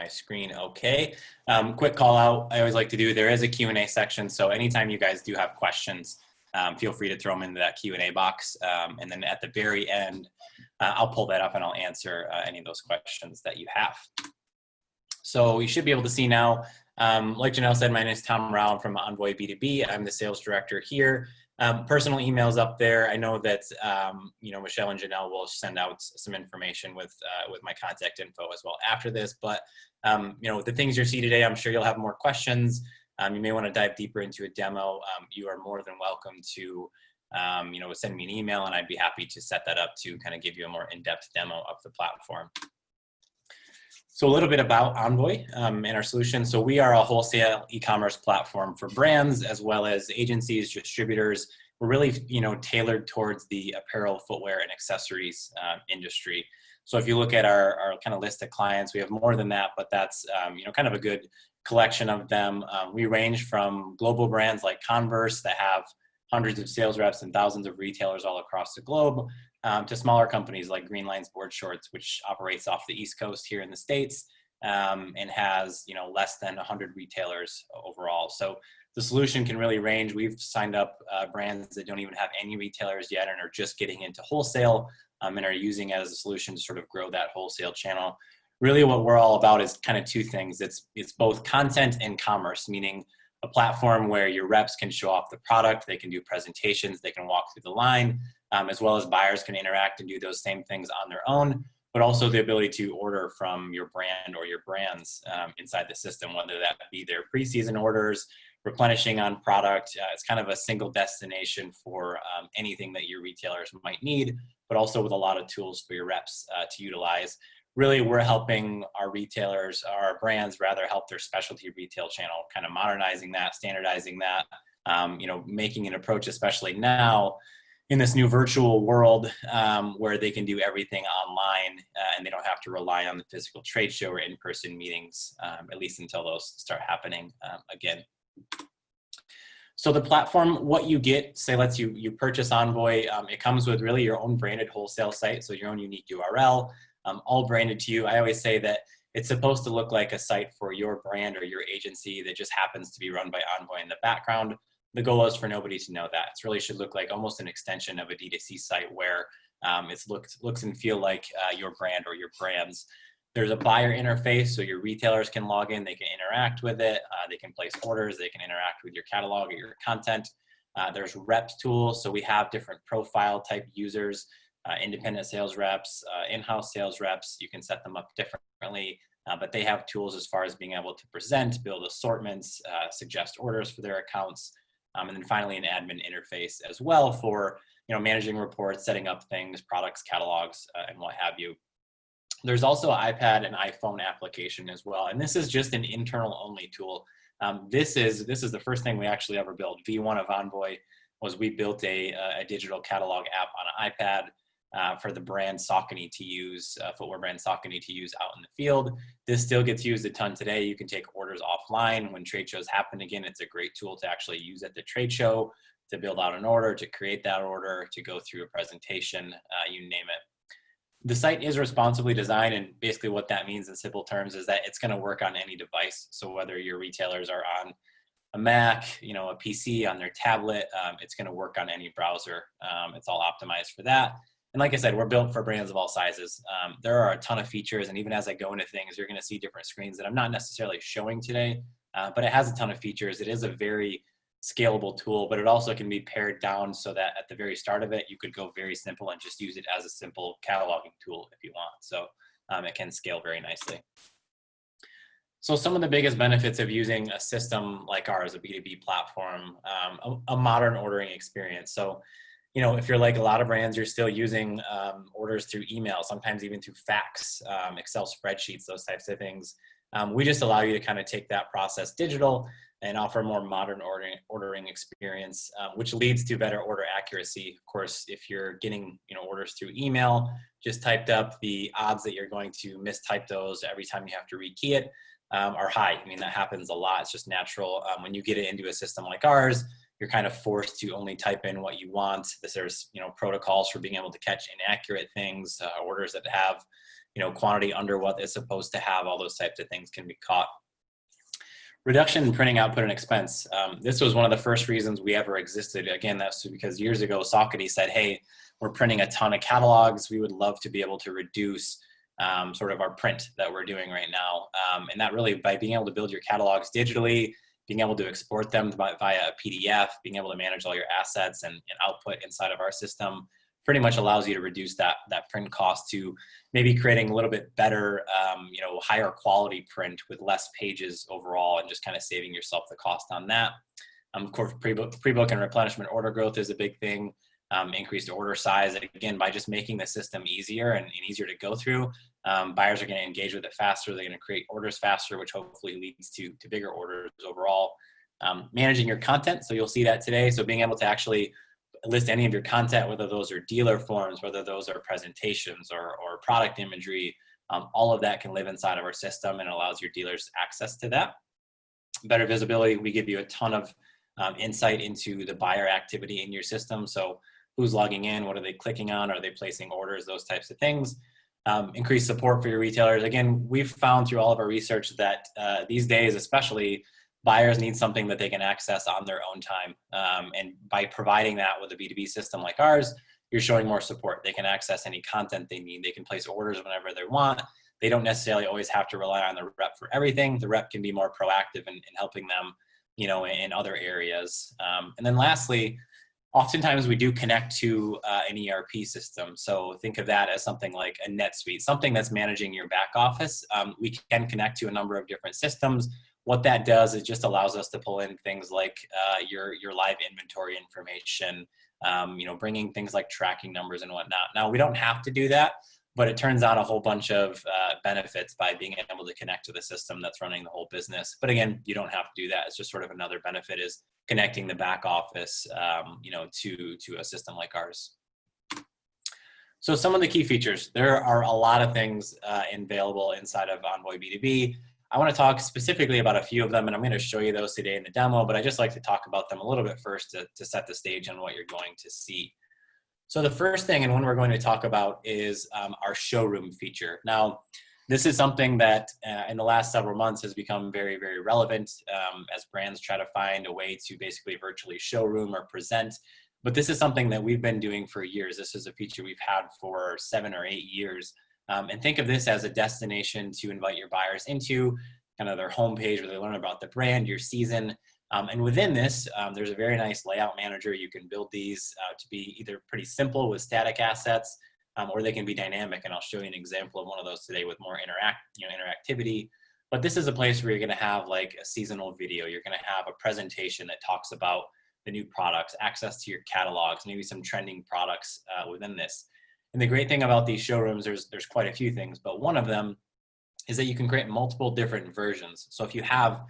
screen okay. Quick call out I always like to do, there is a Q&A section, so anytime you guys do have questions, feel free to throw them into that Q&A box, and then at the very end, I'll pull that up and I'll answer any of those questions that you have. So you should be able to see now, like Janelle said, my name is Tom Rao. I'm from ENVOY B2B. I'm the sales director here. Personal emails up there. I know that Michelle and Janelle will send out some information with my contact info as well after this. But the things you see today, I'm sure you'll have more questions. You may want to dive deeper into a demo. You are more than welcome to send me an email, and I'd be happy to set that up to kind of give you a more in-depth demo of the platform. So a little bit about ENVOY and our solution. So we are a wholesale e-commerce platform for brands as well as agencies, distributors. We're really, tailored towards the apparel, footwear, and accessories industry. So if you look at our kind of list of clients, we have more than that, but that's, kind of a good collection of them. We range from global brands like Converse that have hundreds of sales reps and thousands of retailers all across the globe, to smaller companies like Green Lines Board Shorts, which operates off the East Coast here in the States, and has less than 100 retailers overall. So the solution can really range. We've signed up brands that don't even have any retailers yet and are just getting into wholesale, and are using it as a solution to sort of grow that wholesale channel. Really what we're all about is kind of two things. It's both content and commerce, meaning a platform where your reps can show off the product, they can do presentations, they can walk through the line, as well as buyers can interact and do those same things on their own, but also the ability to order from your brand or your brands inside the system, whether that be their pre-season orders, replenishing on product. It's kind of a single destination for anything that your retailers might need, but also with a lot of tools for your reps to utilize. Really, we're helping our retailers, our brands rather, help their specialty retail channel, kind of modernizing that, standardizing that, making an approach, especially now in this new virtual world, where they can do everything online and they don't have to rely on the physical trade show or in-person meetings, at least until those start happening again. So the platform, what you get, say let's you purchase ENVOY, it comes with really your own branded wholesale site, so your own unique URL. All branded to you. I always say that it's supposed to look like a site for your brand or your agency that just happens to be run by ENVOY in the background. The goal is for nobody to know that. It really should look like almost an extension of a D2C site where it looks and feel like your brand or your brands. There's a buyer interface, so your retailers can log in, they can interact with it, they can place orders, they can interact with your catalog or your content. There's reps tools, so we have different profile type users. Independent sales reps, in-house sales reps, you can set them up differently, but they have tools as far as being able to present, build assortments, suggest orders for their accounts, and then finally an admin interface as well for managing reports, setting up things, products, catalogs, and what have you. There's also an iPad and iPhone application as well, and this is just an internal only tool. This is the first thing we actually ever built. V1 of ENVOY was we built a digital catalog app on an iPad. For the brand Saucony to use, footwear brand Saucony to use out in the field. This still gets used a ton today. You can take orders offline when trade shows happen again. It's a great tool to actually use at the trade show, to build out an order, to create that order, to go through a presentation, you name it. The site is responsibly designed, and basically what that means in simple terms is that it's going to work on any device. So whether your retailers are on a Mac, a PC, on their tablet, it's going to work on any browser. It's all optimized for that. And like I said, we're built for brands of all sizes. There are a ton of features, and even as I go into things, you're going to see different screens that I'm not necessarily showing today, but it has a ton of features. It is a very scalable tool, but it also can be pared down so that at the very start of it, you could go very simple and just use it as a simple cataloging tool if you want. So it can scale very nicely. So some of the biggest benefits of using a system like ours, a B2B platform, a modern ordering experience. So if you're like a lot of brands, you're still using orders through email, sometimes even through fax, Excel spreadsheets, those types of things. We just allow you to kind of take that process digital and offer a more modern ordering experience, which leads to better order accuracy. Of course, if you're getting orders through email, just typed up, the odds that you're going to mistype those every time you have to rekey it are high. I mean, that happens a lot. It's just natural. When you get it into a system like ours, you're kind of forced to only type in what you want. There's protocols for being able to catch inaccurate things, orders that have quantity under what it's supposed to have, all those types of things can be caught. Reduction in printing output and expense. This was one of the first reasons we ever existed. Again, that's because years ago, Saucony said, hey, we're printing a ton of catalogs. We would love to be able to reduce sort of our print that we're doing right now. And that really, by being able to build your catalogs digitally, being able to export them via a PDF, being able to manage all your assets and output inside of our system, pretty much allows you to reduce that print cost to maybe creating a little bit better, higher quality print with less pages overall, and just kind of saving yourself the cost on that. Of course, pre-book and replenishment order growth is a big thing. Increased order size. And again, by just making the system easier and easier to go through, buyers are going to engage with it faster. They're going to create orders faster, which hopefully leads to bigger orders overall. Managing your content. So you'll see that today. So being able to actually list any of your content, whether those are dealer forms, whether those are presentations or product imagery, all of that can live inside of our system and allows your dealers access to that. Better visibility. We give you a ton of insight into the buyer activity in your system. So who's logging in, what are they clicking on, are they placing orders, those types of things. Increased support for your retailers. Again, we've found through all of our research that these days, especially, buyers need something that they can access on their own time. And by providing that with a B2B system like ours, you're showing more support. They can access any content they need. They can place orders whenever they want. They don't necessarily always have to rely on the rep for everything. The rep can be more proactive in helping them, in other areas. And then lastly, oftentimes we do connect to an ERP system. So think of that as something like a NetSuite, something that's managing your back office. We can connect to a number of different systems. What that does is just allows us to pull in things like your live inventory information, bringing things like tracking numbers and whatnot. Now, we don't have to do that, but it turns out a whole bunch of benefits by being able to connect to the system that's running the whole business. But again, you don't have to do that. It's just sort of another benefit is connecting the back office, to a system like ours. So some of the key features, there are a lot of things available inside of Envoy B2B. I want to talk specifically about a few of them, and I'm going to show you those today in the demo, but I just like to talk about them a little bit first to set the stage on what you're going to see. So the first thing and one we're going to talk about is our showroom feature. Now, this is something that in the last several months has become very, very relevant as brands try to find a way to basically virtually showroom or present. But this is something that we've been doing for years. This is a feature we've had for 7 or 8 years. And think of this as a destination to invite your buyers into, kind of their homepage where they learn about the brand, your season. And within this, there's a very nice layout manager. You can build these to be either pretty simple with static assets, or they can be dynamic. And I'll show you an example of one of those today with more interactivity. But this is a place where you're going to have like a seasonal video. You're going to have a presentation that talks about the new products, access to your catalogs, maybe some trending products within this. And the great thing about these showrooms, there's quite a few things, but one of them is that you can create multiple different versions. So if you have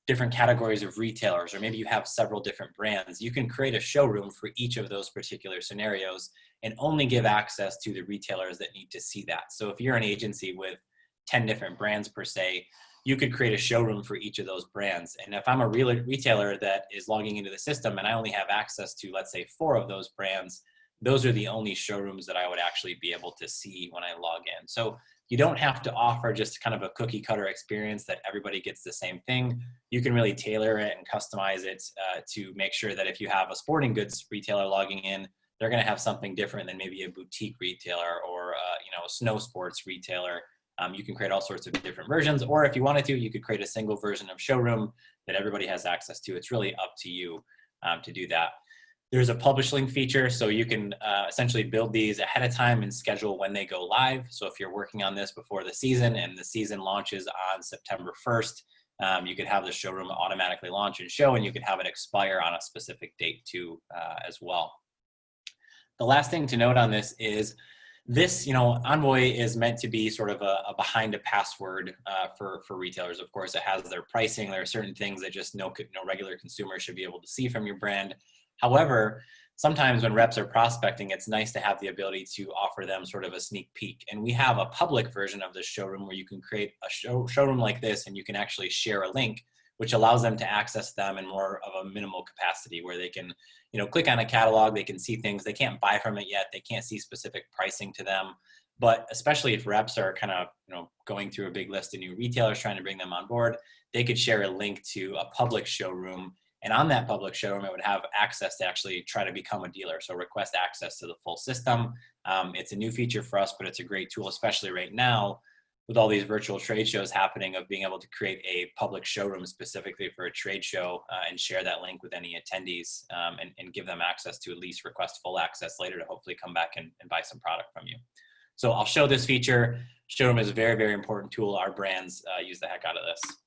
different categories of retailers, or maybe you have several different brands, you can create a showroom for each of those particular scenarios and only give access to the retailers that need to see that. So if you're an agency with 10 different brands per se, you could create a showroom for each of those brands. And if I'm a retailer that is logging into the system and I only have access to, let's say, 4 of those brands, those are the only showrooms that I would actually be able to see when I log in. So you don't have to offer just kind of a cookie cutter experience that everybody gets the same thing. You can really tailor it and customize it to make sure that if you have a sporting goods retailer logging in, they're going to have something different than maybe a boutique retailer or a snow sports retailer. You can create all sorts of different versions, or if you wanted to, you could create a single version of showroom that everybody has access to. It's really up to you to do that. There's a publish link feature, so you can essentially build these ahead of time and schedule when they go live. So if you're working on this before the season and the season launches on September 1st, you could have the showroom automatically launch and show, and you could have it expire on a specific date too as well. The last thing to note on this is this, Envoy is meant to be sort of a behind a password for retailers. Of course, it has their pricing. There are certain things that just no regular consumer should be able to see from your brand. However, sometimes when reps are prospecting, it's nice to have the ability to offer them sort of a sneak peek. And we have a public version of this showroom where you can create a showroom like this, and you can actually share a link, which allows them to access them in more of a minimal capacity where they can, click on a catalog, they can see things, they can't buy from it yet, they can't see specific pricing to them, But especially if reps are kind of, going through a big list of new retailers, trying to bring them on board, they could share a link to a public showroom. And on that public showroom, it would have access to actually try to become a dealer. So request access to the full system. It's a new feature for us, but it's a great tool, especially right now with all these virtual trade shows happening, of being able to create a public showroom specifically for a trade show and share that link with any attendees and give them access to at least request full access later to hopefully come back and buy some product from you. So I'll show this feature. Showroom is a very, very important tool. Our brands use the heck out of this.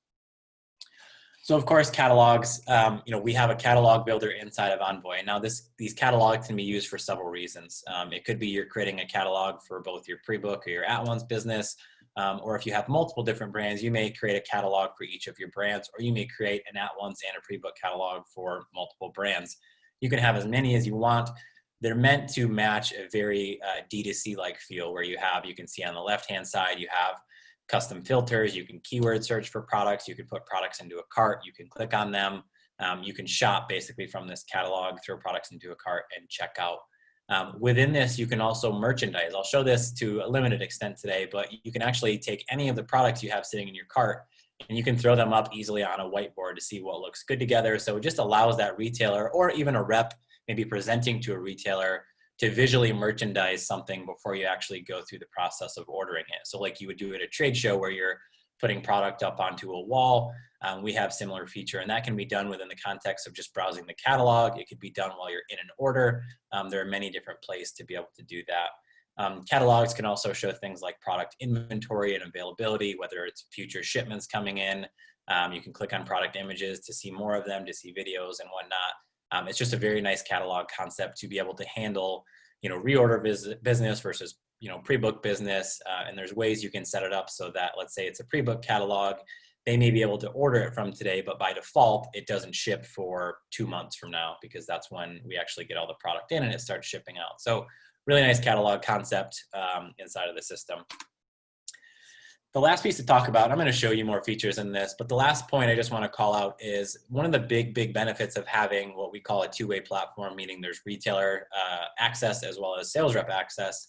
So of course, catalogs, we have a catalog builder inside of Envoy. Now these catalogs can be used for several reasons. It could be you're creating a catalog for both your pre-book or your at-once business, or if you have multiple different brands, you may create a catalog for each of your brands, or you may create an at-once and a pre-book catalog for multiple brands. You can have as many as you want. They're meant to match a very D2C-like feel, where you can see on the left-hand side, you have custom filters, you can keyword search for products, you can put products into a cart, you can click on them, you can shop basically from this catalog, throw products into a cart and check out. Within this, you can also merchandise. I'll show this to a limited extent today, but you can actually take any of the products you have sitting in your cart and you can throw them up easily on a whiteboard to see what looks good together. So it just allows that retailer, or even a rep maybe presenting to a retailer, to visually merchandise something before you actually go through the process of ordering it. So like you would do at a trade show where you're putting product up onto a wall, we have similar feature, and that can be done within the context of just browsing the catalog. It could be done while you're in an order. There are many different places to be able to do that. Catalogs can also show things like product inventory and availability, whether it's future shipments coming in. You can click on product images to see more of them, to see videos and whatnot. It's just a very nice catalog concept to be able to handle, reorder business versus, pre-book business. And there's ways you can set it up so that, let's say it's a pre-book catalog, they may be able to order it from today, but by default, it doesn't ship for 2 months from now, because that's when we actually get all the product in and it starts shipping out. So really nice catalog concept inside of the system. The last piece to talk about, I'm going to show you more features in this, but the last point I just want to call out is one of the big benefits of having what we call a two-way platform, meaning there's retailer access as well as sales rep access,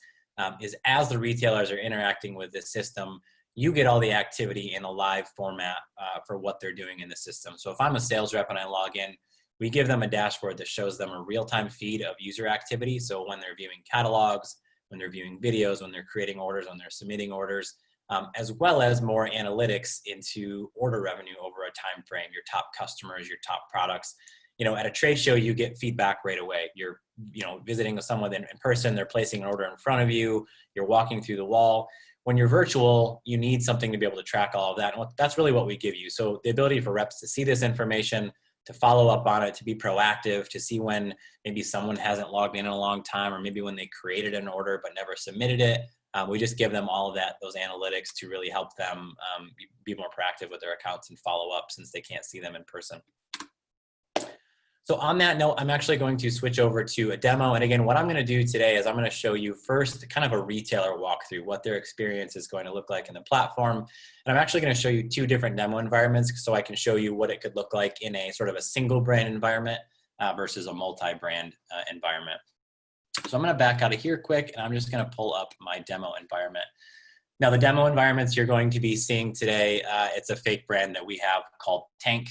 is as the retailers are interacting with this system, you get all the activity in a live format for what they're doing in the system. So if I'm a sales rep and I log in, we give them a dashboard that shows them a real-time feed of user activity. So when they're viewing catalogs, when they're viewing videos, when they're creating orders, when they're submitting orders, as well as more analytics into order revenue over a time frame, your top customers, your top products. At a trade show, you get feedback right away. You're, visiting with someone in person, they're placing an order in front of you, you're walking through the wall. When you're virtual, you need something to be able to track all of that. And that's really what we give you. So the ability for reps to see this information, to follow up on it, to be proactive, to see when maybe someone hasn't logged in a long time, or maybe when they created an order but never submitted it. We just give them all of those analytics to really help them be more proactive with their accounts and follow up, since they can't see them in person. So on that note, I'm actually going to switch over to a demo. And again, what I'm going to do today is I'm going to show you first kind of a retailer walkthrough, what their experience is going to look like in the platform. And I'm actually going to show you 2 different demo environments, so I can show you what it could look like in a sort of a single brand environment versus a multi-brand environment. So I'm going to back out of here quick, and I'm just going to pull up my demo environment. Now, the demo environments you're going to be seeing today, it's a fake brand that we have called Tank.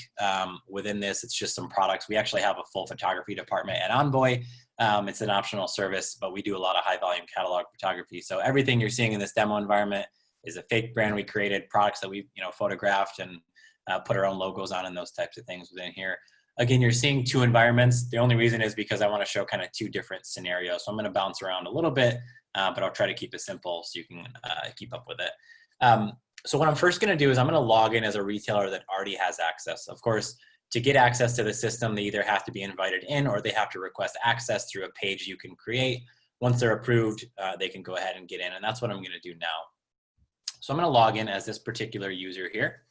Within this, it's just some products. We actually have a full photography department at Envoy. It's an optional service, but we do a lot of high volume catalog photography. So everything you're seeing in this demo environment is a fake brand we created, products that we photographed and put our own logos on and those types of things within here. Again, you're seeing 2 environments. The only reason is because I want to show kind of 2 different scenarios. So I'm going to bounce around a little bit, but I'll try to keep it simple so you can keep up with it. So what I'm first going to do is I'm going to log in as a retailer that already has access. Of course, to get access to the system, they either have to be invited in or they have to request access through a page you can create. Once they're approved, they can go ahead and get in, and that's what I'm going to do now. So I'm going to log in as this particular user here.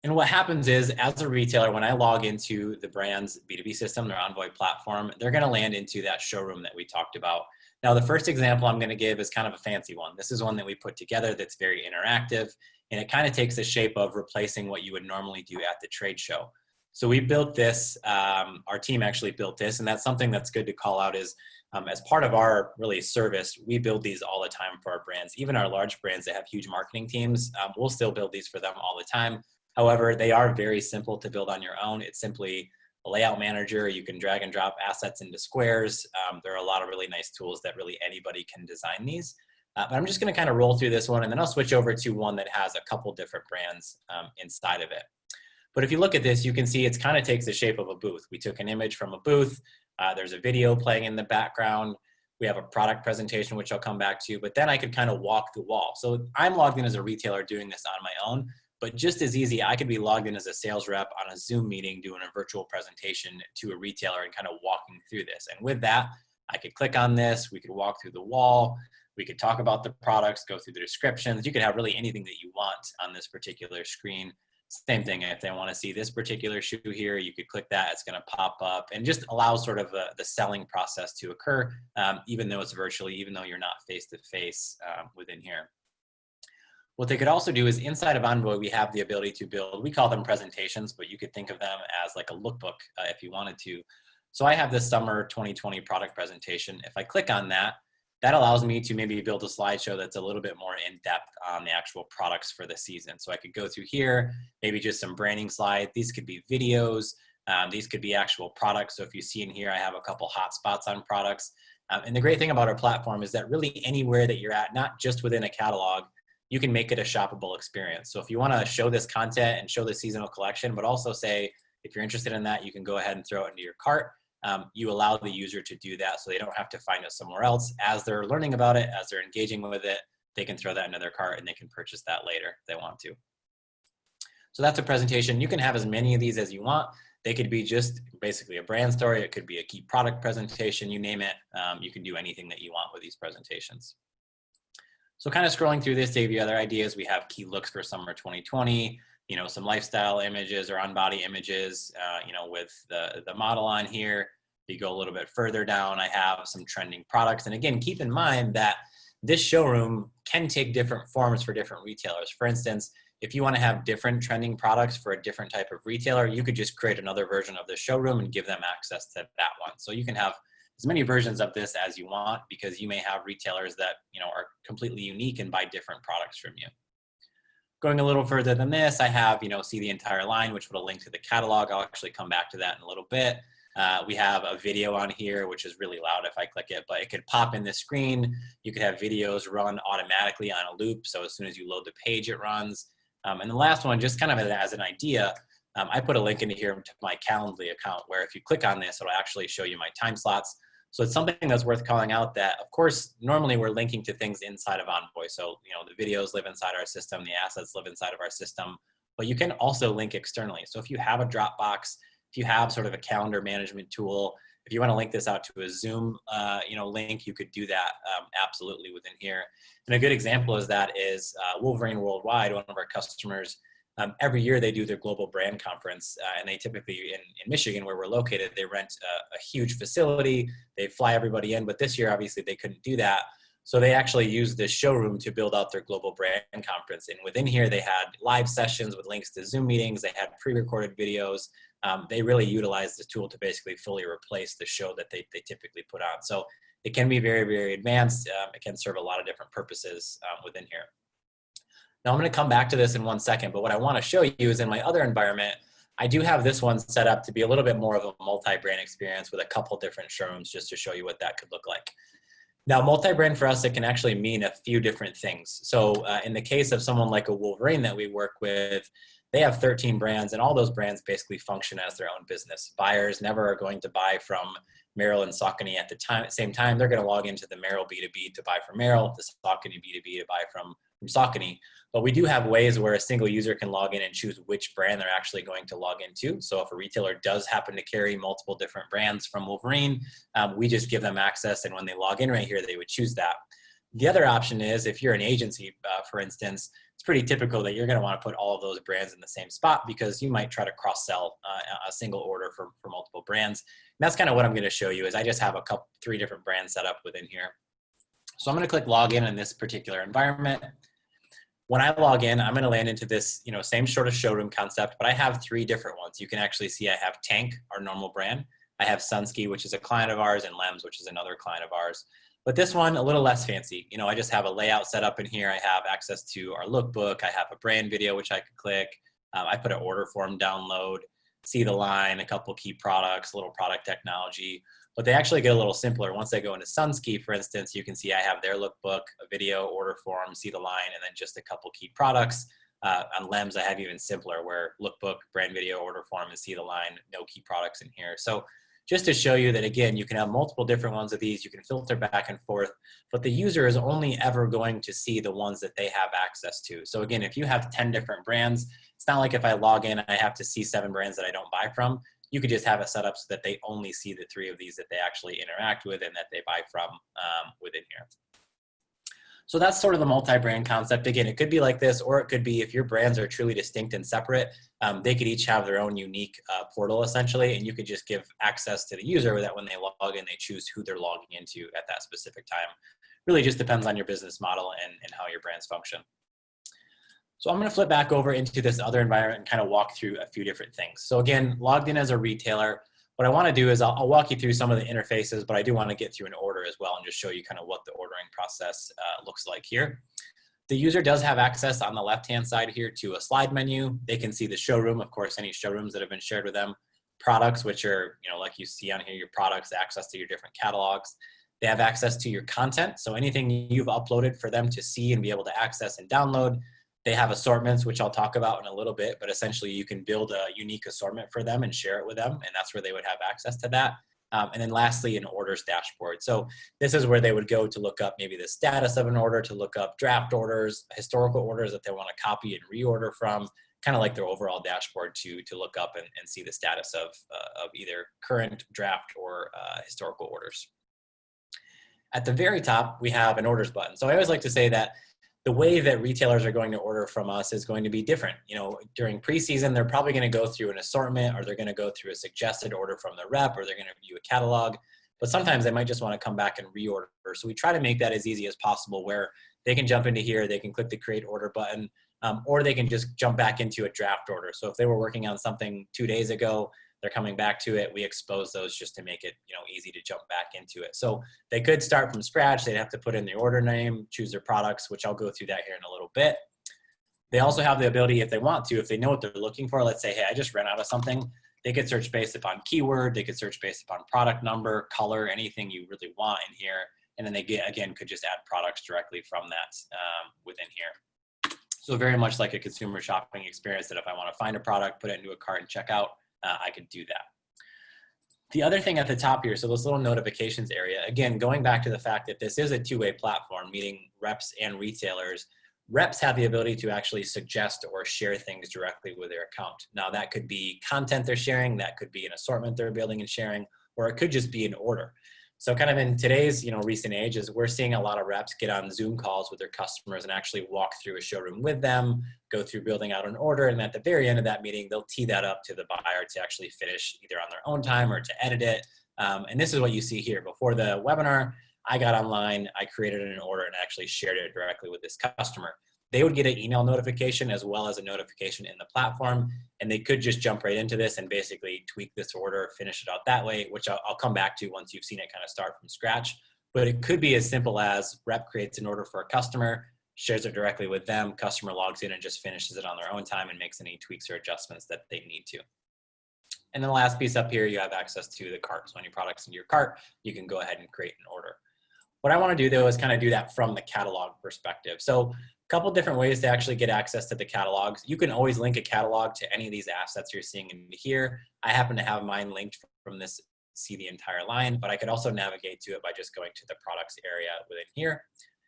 And what happens is, as a retailer, when I log into the brand's B2B system, their Envoy platform, they're going to land into that showroom that we talked about. Now, the first example I'm going to give is kind of a fancy one. This is one that we put together that's very interactive, and it kind of takes the shape of replacing what you would normally do at the trade show. So we built this, our team actually built this, and that's something that's good to call out is as part of our really service, we build these all the time for our brands. Even our large brands that have huge marketing teams, we'll still build these for them all the time. However, they are very simple to build on your own. It's simply a layout manager. You can drag and drop assets into squares. There are a lot of really nice tools that really anybody can design these. But I'm just going to kind of roll through this one, and then I'll switch over to one that has a couple different brands inside of it. But if you look at this, you can see it kind of takes the shape of a booth. We took an image from a booth. There's a video playing in the background. We have a product presentation, which I'll come back to, but then I could kind of walk the wall. So I'm logged in as a retailer doing this on my own, but just as easy, I could be logged in as a sales rep on a Zoom meeting, doing a virtual presentation to a retailer and kind of walking through this. And with that, I could click on this. We could walk through the wall. We could talk about the products, go through the descriptions. You could have really anything that you want on this particular screen. Same thing, if they want to see this particular shoe here, you could click that, it's going to pop up and just allow sort of the selling process to occur, even though it's virtually, even though you're not face-to-face within here. What they could also do is inside of Envoy, we have the ability to build, we call them presentations, but you could think of them as like a lookbook if you wanted to. So I have this summer 2020 product presentation. If I click on that, that allows me to maybe build a slideshow that's a little bit more in depth on the actual products for the season. So I could go through here, maybe just some branding slides. These could be videos. These could be actual products. So if you see in here, I have a couple hot spots on products. And the great thing about our platform is that really anywhere that you're at, not just within a catalog, you can make it a shoppable experience. So if you want to show this content and show the seasonal collection, but also say, if you're interested in that, you can go ahead and throw it into your cart. You allow the user to do that so they don't have to find it somewhere else. As they're learning about it, as they're engaging with it, they can throw that into their cart and they can purchase that later if they want to. So that's a presentation. You can have as many of these as you want. They could be just basically a brand story. It could be a key product presentation, you name it. You can do anything that you want with these presentations. So kind of scrolling through this to give you other ideas, we have key looks for summer 2020, you know, some lifestyle images or on-body images, you know, with the model on here. If you go a little bit further down, I have some trending products. And again, keep in mind that this showroom can take different forms for different retailers. For instance, if you want to have different trending products for a different type of retailer, you could just create another version of the showroom and give them access to that one. So you can have as many versions of this as you want, because you may have retailers that, you know, are completely unique and buy different products from you. Going a little further than this, I have, you know, see the entire line, which will link to the catalog. I'll actually come back to that in a little bit. We have a video on here, which is really loud if I click it, but it could pop in the screen. You could have videos run automatically on a loop. So as soon as you load the page, it runs. And the last one, just kind of as an idea, I put a link into here to my Calendly account, where if you click on this, it'll actually show you my time slots. So it's something that's worth calling out that, of course, normally we're linking to things inside of Envoy. So, you know, the videos live inside our system, the assets live inside of our system, but you can also link externally. So if you have a Dropbox, if you have sort of a calendar management tool, if you want to link this out to a Zoom, you know, link, you could do that absolutely within here. And a good example is that is Wolverine Worldwide, one of our customers. Every year they do their global brand conference, and they typically in Michigan, where we're located, they rent a huge facility. They fly everybody in, but this year obviously they couldn't do that. So they actually used this showroom to build out their global brand conference. And within here, they had live sessions with links to Zoom meetings. They had pre-recorded videos. They really utilized this tool to basically fully replace the show that they typically put on. So it can be very, very advanced. It can serve a lot of different purposes within here. Now I'm going to come back to this in one second, but what I want to show you is in my other environment, I do have this one set up to be a little bit more of a multi-brand experience with a couple different showrooms, just to show you what that could look like. Now, multi-brand for us, it can actually mean a few different things. So in the case of someone like a Wolverine that we work with, they have 13 brands, and all those brands basically function as their own business. Buyers never are going to buy from Merrill and Saucony at the same time. They're going to log into the Merrill B2B to buy from Merrill, the Saucony B2B to buy from Saucony. But we do have ways where a single user can log in and choose which brand they're actually going to log into. So if a retailer does happen to carry multiple different brands from Wolverine, we just give them access, and when they log in right here, they would choose that. The other option is if you're an agency, for instance, it's pretty typical that you're going to want to put all of those brands in the same spot, because you might try to cross-sell a single order for multiple brands. And that's kind of what I'm going to show you. Is I just have three different brands set up within here. So I'm going to click login in this particular environment. When I log in, I'm going to land into this, same sort of showroom concept, but I have 3 different ones. You can actually see I have Tank, our normal brand. I have Sunski, which is a client of ours, and Lems, which is another client of ours. But this one, a little less fancy. I just have a layout set up in here. I have access to our lookbook. I have a brand video, which I could click. I put an order form download, see the line, a couple key products, a little product technology. But they actually get a little simpler. Once they go into Sunski, for instance, you can see I have their lookbook, a video, order form, see the line, and then just a couple key products. On Lems, I have even simpler, where lookbook, brand video, order form, and see the line, no key products in here. So just to show you that, again, you can have multiple different ones of these. You can filter back and forth, but the user is only ever going to see the ones that they have access to. So again, if you have 10 different brands, it's not like if I log in, I have to see 7 brands that I don't buy from. You could just have it set up so that they only see the 3 of these that they actually interact with and that they buy from within here. So that's sort of the multi-brand concept. Again, it could be like this, or it could be if your brands are truly distinct and separate, they could each have their own unique portal essentially, and you could just give access to the user that when they log in, they choose who they're logging into at that specific time. Really just depends on your business model and how your brands function. So I'm going to flip back over into this other environment and kind of walk through a few different things. So again, logged in as a retailer, what I want to do is I'll walk you through some of the interfaces, but I do want to get through an order as well and just show you kind of what the ordering process looks like here. The user does have access on the left-hand side here to a slide menu. They can see the showroom, of course, any showrooms that have been shared with them, products, which are, like you see on here, your products, access to your different catalogs. They have access to your content. So anything you've uploaded for them to see and be able to access and download. They have assortments, which I'll talk about in a little bit, but essentially you can build a unique assortment for them and share it with them, and that's where they would have access to that. And then lastly, an orders dashboard. So this is where they would go to look up maybe the status of an order, to look up draft orders, historical orders that they want to copy and reorder from, kind of like their overall dashboard to look up and see the status of either current draft or historical orders. At the very top, we have an orders button. So I always like to say that the way that retailers are going to order from us is going to be different. During preseason, they're probably going to go through an assortment, or they're going to go through a suggested order from the rep, or they're going to view a catalog. But sometimes they might just want to come back and reorder. So we try to make that as easy as possible, where they can jump into here, they can click the create order button, or they can just jump back into a draft order. So if they were working on something 2 days ago, they're coming back to it, we expose those just to make it easy to jump back into it. So they could start from scratch. They'd have to put in the order name, choose their products, which I'll go through that here in a little bit. They also have the ability, if they want to, if they know what they're looking for, let's say, hey, I just ran out of something, they could search based upon keyword, they could search based upon product number, color, anything you really want in here. And then they, again, could just add products directly from that within here. So very much like a consumer shopping experience, that if I want to find a product, put it into a cart and check out, I could do that. The other thing at the top here, so this little notifications area, again, going back to the fact that this is a two-way platform, meaning reps and retailers, reps have the ability to actually suggest or share things directly with their account. Now that could be content they're sharing, that could be an assortment they're building and sharing, or it could just be an order. So kind of in today's recent age, is we're seeing a lot of reps get on Zoom calls with their customers and actually walk through a showroom with them, go through building out an order, and at the very end of that meeting, they'll tee that up to the buyer to actually finish either on their own time or to edit it. And this is what you see here. Before the webinar, I got online, I created an order and actually shared it directly with this customer. They would get an email notification as well as a notification in the platform, and they could just jump right into this and basically tweak this order, finish it out that way, which I'll come back to once you've seen it kind of start from scratch. But it could be as simple as rep creates an order for a customer, shares it directly with them, customer logs in and just finishes it on their own time and makes any tweaks or adjustments that they need to. And then the last piece up here, you have access to the cart. So any products in your cart, you can go ahead and create an order. What I want to do though is kind of do that from the catalog perspective. So couple different ways to actually get access to the catalogs. You can always link a catalog to any of these assets you're seeing in here. I happen to have mine linked from this see the entire line, but I could also navigate to it by just going to the products area within here.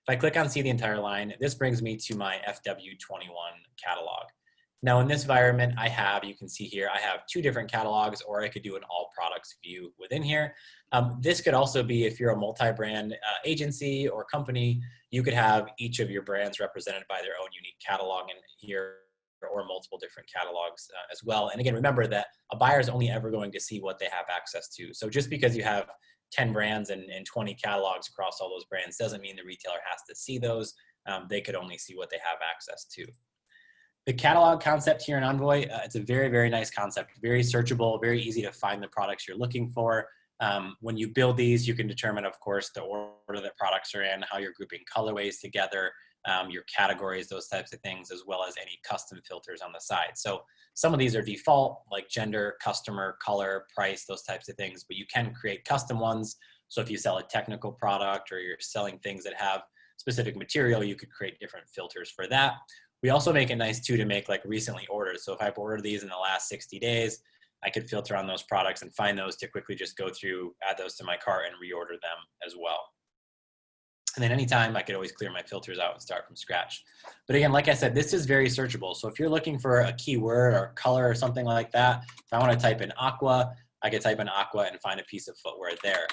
If I click on see the entire line, this brings me to my FW21 catalog. Now in this environment you can see here, I have 2 different catalogs, or I could do an all products view within here. This could also be, if you're a multi-brand agency or company, you could have each of your brands represented by their own unique catalog in here, or multiple different catalogs as well. And again, remember that a buyer is only ever going to see what they have access to. So just because you have 10 brands and 20 catalogs across all those brands doesn't mean the retailer has to see those. they could only see what they have access to. The catalog concept here in Envoy, it's a very, very nice concept, very searchable, very easy to find the products you're looking for. When you build these, you can determine, of course, the order that products are in, how you're grouping colorways together, your categories, those types of things, as well as any custom filters on the side. So some of these are default, like gender, customer, color, price, those types of things, but you can create custom ones. So if you sell a technical product or you're selling things that have specific material, you could create different filters for that. We also make it nice too to make like recently ordered. So if I've ordered these in the last 60 days, I could filter on those products and find those to quickly just go through, add those to my cart and reorder them as well. And then anytime I could always clear my filters out and start from scratch. But again, like I said, this is very searchable. So if you're looking for a keyword or color or something like that, if I want to type in aqua, I could type in aqua and find a piece of footwear there.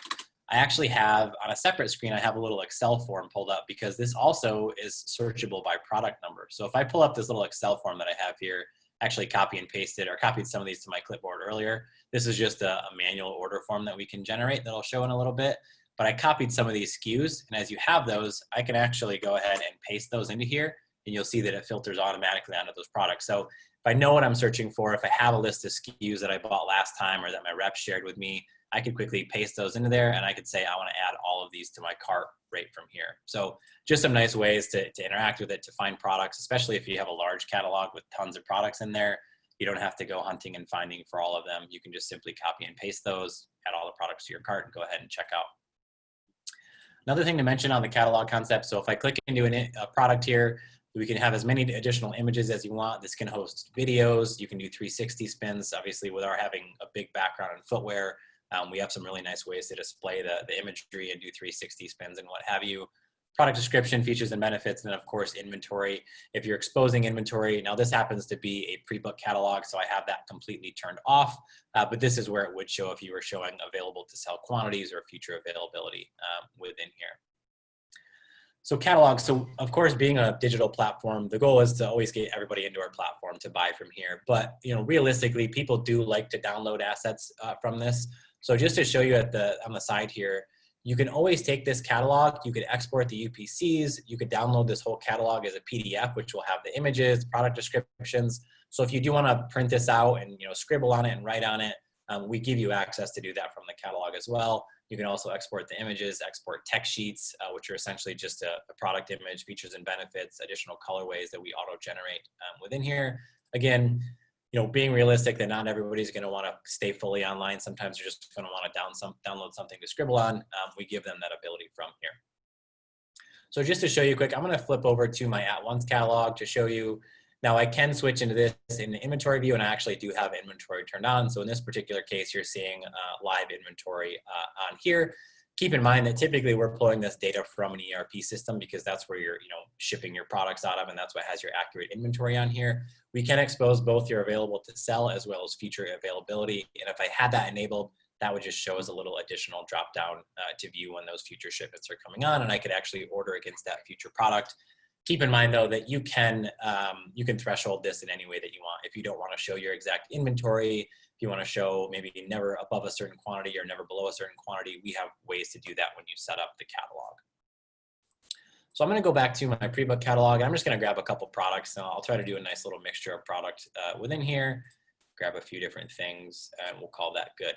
I actually have, on a separate screen, I have a little Excel form pulled up because this also is searchable by product number. So if I pull up this little Excel form that I have here, actually copy and pasted or copied some of these to my clipboard earlier. This is just a manual order form that we can generate that I'll show in a little bit. But I copied some of these SKUs, and as you have those, I can actually go ahead and paste those into here, and you'll see that it filters automatically onto those products. So if I know what I'm searching for, if I have a list of SKUs that I bought last time or that my rep shared with me, I could quickly paste those into there, and I could say I want to add all of these to my cart right from here. So just some nice ways to interact with it, to find products, especially if you have a large catalog with tons of products in there. You don't have to go hunting and finding for all of them. You can just simply copy and paste those, add all the products to your cart, and go ahead and check out. Another thing to mention on the catalog concept, so if I click into a product here, we can have as many additional images as you want. This can host videos. You can do 360 spins. Obviously, with our having a big background in footwear, we have some really nice ways to display the imagery and do 360 spins and what have you. Product description, features and benefits, and then of course inventory. If you're exposing inventory, now this happens to be a pre-book catalog, so I have that completely turned off, but this is where it would show if you were showing available to sell quantities or future availability within here. So catalogs, so of course being a digital platform, the goal is to always get everybody into our platform to buy from here, but realistically people do like to download assets from this. So just to show you on the side here, you can always take this catalog, you could export the UPCs, you could download this whole catalog as a PDF, which will have the images, product descriptions. So if you do want to print this out and scribble on it and write on it, we give you access to do that from the catalog as well. You can also export the images, export text sheets, which are essentially just a product image, features and benefits, additional colorways that we auto-generate within here. Again, being realistic that not everybody's going to want to stay fully online. Sometimes you're just going to want to download something to scribble on. We give them that ability from here. So just to show you quick, I'm going to flip over to my at-once catalog to show you. Now I can switch into this in the inventory view, and I actually do have inventory turned on. So in this particular case, you're seeing live inventory on here. Keep in mind that typically we're pulling this data from an ERP system because that's where you're shipping your products out of, and that's what has your accurate inventory on here. We can expose both your available to sell as well as future availability. And if I had that enabled, that would just show us a little additional drop down to view when those future shipments are coming on, and I could actually order against that future product. Keep in mind though that you can threshold this in any way that you want. If you don't want to show your exact inventory, if you want to show maybe never above a certain quantity or never below a certain quantity, we have ways to do that when you set up the catalog. So I'm going to go back to my pre-book catalog. I'm just going to grab a couple products, and I'll try to do a nice little mixture of product within here, grab a few different things, and we'll call that good.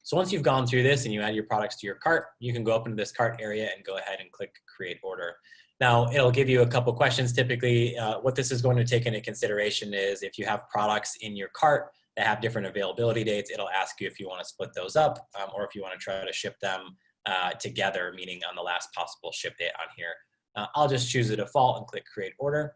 So once you've gone through this and you add your products to your cart, you can go up into this cart area and go ahead and click create order. Now it'll give you a couple questions. Typically what this is going to take into consideration is if you have products in your cart that have different availability dates, it'll ask you if you want to split those up or if you want to try to ship them together, meaning on the last possible ship date on here. I'll just choose the default and click create order.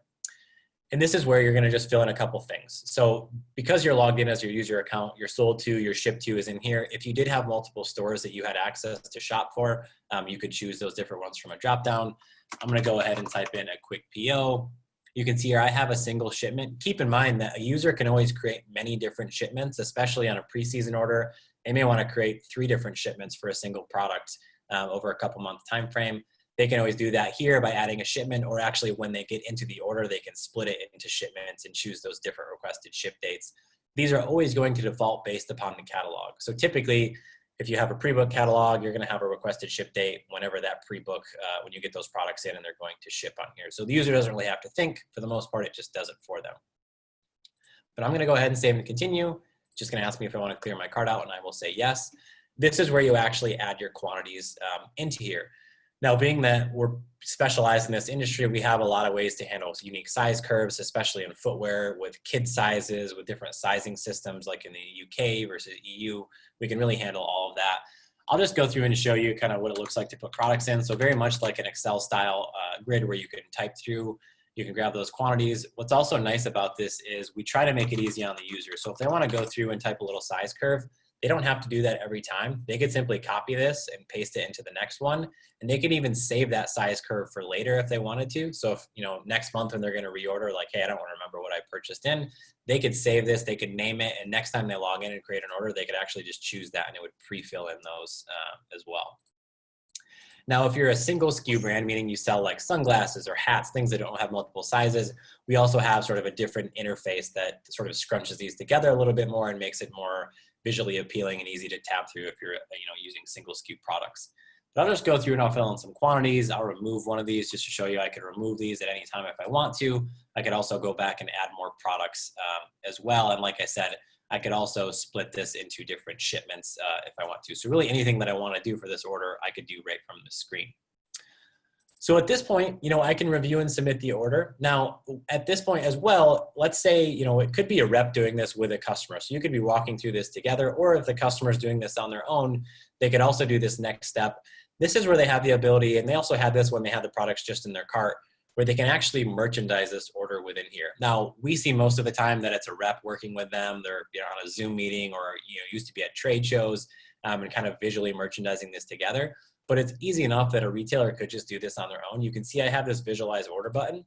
And this is where you're going to just fill in a couple things. So because you're logged in as your user account, your sold to, your shipped to is in here. If you did have multiple stores that you had access to shop for, you could choose those different ones from a drop down. I'm going to go ahead and type in a quick PO. You can see here I have a single shipment. Keep in mind that a user can always create many different shipments, especially on a pre-season order. They may want to create 3 different shipments for a single product over a couple month time frame. They can always do that here by adding a shipment, or actually when they get into the order, they can split it into shipments and choose those different requested ship dates. These are always going to default based upon the catalog. So typically, If you have a pre-book catalog, you're going to have a requested ship date whenever that pre-book, when you get those products in and they're going to ship on here. So the user doesn't really have to think. For the most part, it just does it for them. But I'm going to go ahead and save and continue. It's just going to ask me if I want to clear my cart out, and I will say yes. This is where you actually add your quantities into here. Now, being that we're specialized in this industry, we have a lot of ways to handle unique size curves, especially in footwear with kid sizes, with different sizing systems like in the UK versus EU. We can really handle all of that. I'll just go through and show you kind of what it looks like to put products in. So very much like an Excel style grid where you can type through, you can grab those quantities. What's also nice about this is we try to make it easy on the user. So if they want to go through and type a little size curve, they don't have to do that every time. They could simply copy this and paste it into the next one. And they can even save that size curve for later if they wanted to. So if, next month when they're going to reorder, like, hey, I don't want to remember what I purchased in, they could save this, they could name it, and next time they log in and create an order, they could actually just choose that and it would pre-fill in those as well. Now, if you're a single SKU brand, meaning you sell like sunglasses or hats, things that don't have multiple sizes, we also have sort of a different interface that sort of scrunches these together a little bit more and makes it more visually appealing and easy to tab through if you're using single SKU products. But I'll just go through and I'll fill in some quantities. I'll remove one of these just to show you I could remove these at any time if I want to. I could also go back and add more products as well. And like I said, I could also split this into different shipments if I want to. So really anything that I want to do for this order, I could do right from the screen. So at this point, I can review and submit the order. Now, at this point as well, let's say, it could be a rep doing this with a customer. So you could be walking through this together, or if the customer is doing this on their own, they could also do this next step. This is where they have the ability, and they also had this when they had the products just in their cart, where they can actually merchandise this order within here. Now, we see most of the time that it's a rep working with them. They're on a Zoom meeting or used to be at trade shows and kind of visually merchandising this together. But it's easy enough that a retailer could just do this on their own. You can see I have this visualize order button.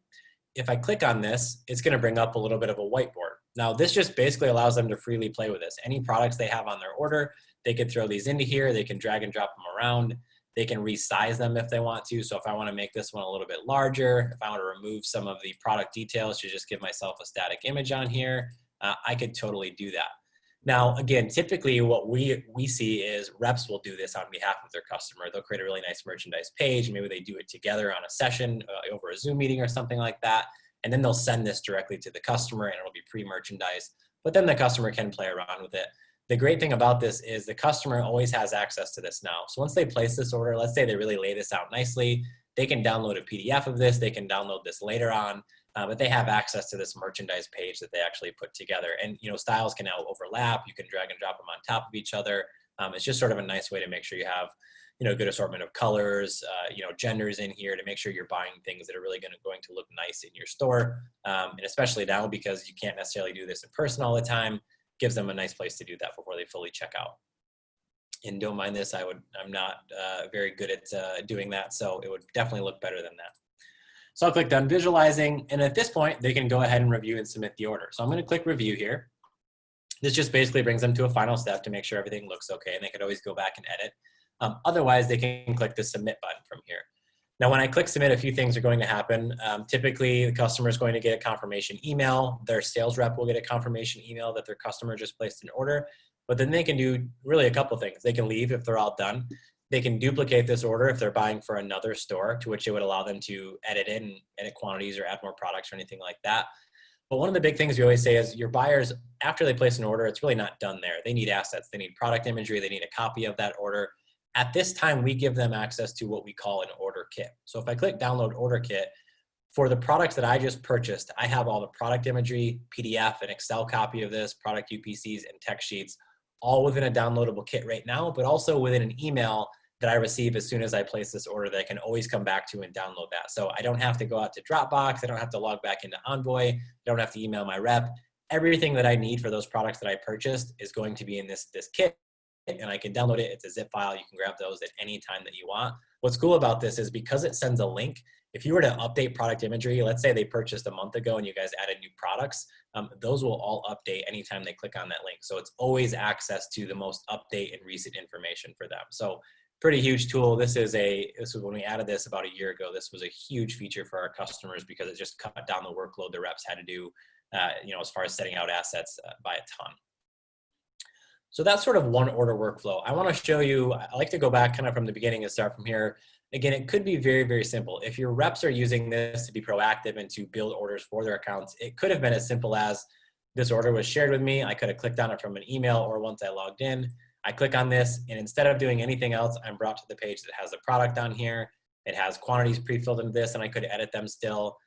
If I click on this, it's going to bring up a little bit of a whiteboard. Now, this just basically allows them to freely play with this. Any products they have on their order, they can throw these into here. They can drag and drop them around. They can resize them if they want to. So if I want to make this one a little bit larger, if I want to remove some of the product details to just give myself a static image on here, I could totally do that. Now, again, typically what we see is reps will do this on behalf of their customer. They'll create a really nice merchandise page. Maybe they do it together on a session over a Zoom meeting or something like that. And then they'll send this directly to the customer and it'll be pre-merchandised. But then the customer can play around with it. The great thing about this is the customer always has access to this now. So once they place this order, let's say they really lay this out nicely, they can download a PDF of this. They can download this later on. But they have access to this merchandise page that they actually put together. And, styles can now overlap. You can drag and drop them on top of each other. It's just sort of a nice way to make sure you have, good assortment of colors, genders in here to make sure you're buying things that are really going to look nice in your store. And especially now because you can't necessarily do this in person all the time, gives them a nice place to do that before they fully check out. And don't mind this, I'm not very good at doing that. So it would definitely look better than that. So I'll click done visualizing, and at this point, they can go ahead and review and submit the order. So I'm gonna click review here. This just basically brings them to a final step to make sure everything looks okay, and they could always go back and edit. Otherwise, they can click the submit button from here. Now, when I click submit, a few things are going to happen. Typically, the customer is going to get a confirmation email. Their sales rep will get a confirmation email that their customer just placed an order, but then they can do really a couple things. They can leave if they're all done. They can duplicate this order if they're buying for another store, to which it would allow them to edit in, edit quantities or add more products or anything like that. But one of the big things we always say is your buyers, after they place an order, it's really not done there. They need assets. They need product imagery. They need a copy of that order. At this time, we give them access to what we call an order kit. So if I click download order kit, for the products that I just purchased, I have all the product imagery, PDF, an Excel copy of this, product UPCs, and text sheets, all within a downloadable kit right now, but also within an email that I receive as soon as I place this order that I can always come back to and download that. So I don't have to go out to Dropbox. I don't have to log back into Envoy. I don't have to email my rep. Everything that I need for those products that I purchased is going to be in this kit, and I can download it. It's a zip file. You can grab those at any time that you want. What's cool about this is because it sends a link, if you were to update product imagery, let's say they purchased a month ago and you guys added new products, those will all update anytime they click on that link. So it's always access to the most update and recent information for them. So pretty huge tool. This was when we added this about a year ago. This was a huge feature for our customers because it just cut down the workload the reps had to do, as far as setting out assets by a ton. So that's sort of one order workflow. I want to show you, I like to go back kind of from the beginning and start from here. Again, it could be very, very simple. If your reps are using this to be proactive and to build orders for their accounts, it could have been as simple as this order was shared with me. I could have clicked on it from an email or once I logged in. I click on this, and instead of doing anything else, I'm brought to the page that has a product on here. It has quantities pre-filled into this, and I could edit them still.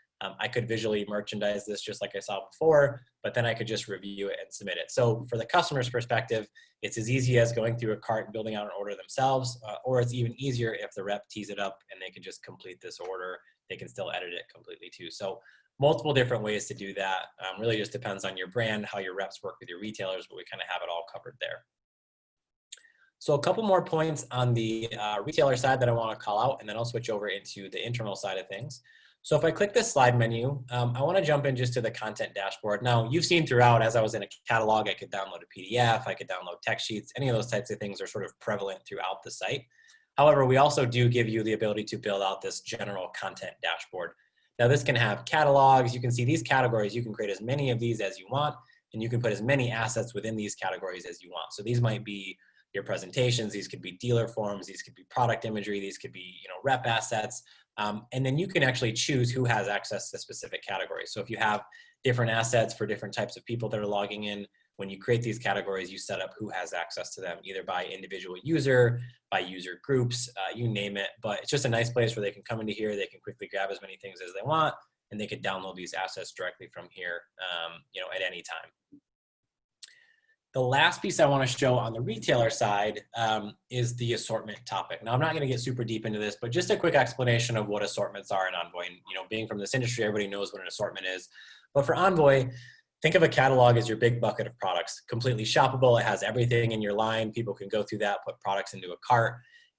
I could visually merchandise this just like I saw before, but then I could just review it and submit it. So for the customer's perspective, it's as easy as going through a cart and building out an order themselves, or it's even easier if the rep tees it up and they can just complete this order. They can still edit it completely too. So multiple different ways to do that. Really just depends on your brand, how your reps work with your retailers, but we kind of have it all covered there. So a couple more points on the retailer side that I want to call out, and then I'll switch over into the internal side of things. So if I click this slide menu, I want to jump in just to the content dashboard. Now, you've seen throughout, as I was in a catalog, I could download a PDF, I could download text sheets, any of those types of things are sort of prevalent throughout the site. However, we also do give you the ability to build out this general content dashboard. Now, this can have catalogs. You can see these categories. You can create as many of these as you want, and you can put as many assets within these categories as you want. So these might be your presentations, these could be dealer forms, these could be product imagery, these could be rep assets. And then you can actually choose who has access to specific categories. So if you have different assets for different types of people that are logging in, when you create these categories, you set up who has access to them, either by individual user, by user groups, you name it. But it's just a nice place where they can come into here, they can quickly grab as many things as they want, and they can download these assets directly from here, at any time. The last piece I want to show on the retailer side is the assortment topic. Now, I'm not going to get super deep into this, but just a quick explanation of what assortments are in Envoy. And, being from this industry, everybody knows what an assortment is. But for Envoy, think of a catalog as your big bucket of products, completely shoppable. It has everything in your line. People can go through that, put products into a cart.